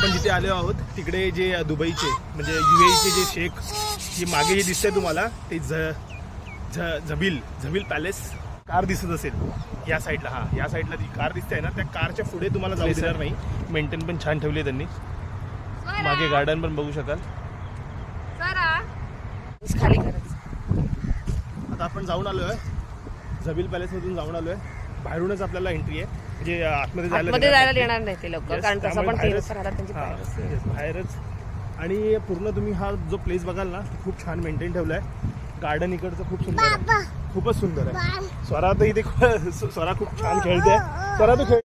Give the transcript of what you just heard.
आपण जिथे आलो आहोत तिकडे जे दुबईचे म्हणजे UAE चे जे शेख जे मागे जे दिसतंय तुम्हाला ते झबील पॅलेस कार दिसत असेल या साईडला. हा या साईडला जी कार दिसते ना त्या कारच्या पुढे तुम्हाला जाऊ देणार नाही. मेंटेन पण छान ठेवली त्यांनी. मागे गार्डन पण बघू शकाल. खाली करायचं. आता आपण जाऊन आलोय झबील पॅलेस मधून जाऊन आलोय. बाहेरूनच आपल्याला एंट्री आहे म्हणजे आतमध्ये जायला येणार नाही ते लोक कारण तसं पण बाहेरच. आणि पूर्ण तुम्ही हा जो प्लेस बघाल ना खूप छान मेंटेन ठेवलाय. गार्डन इकडचं खूप सुंदर आहे. खूपच सुंदर आहे. स्वरा तर इथे स्वरा खूप छान खेळते. स्वरा तू खेळ.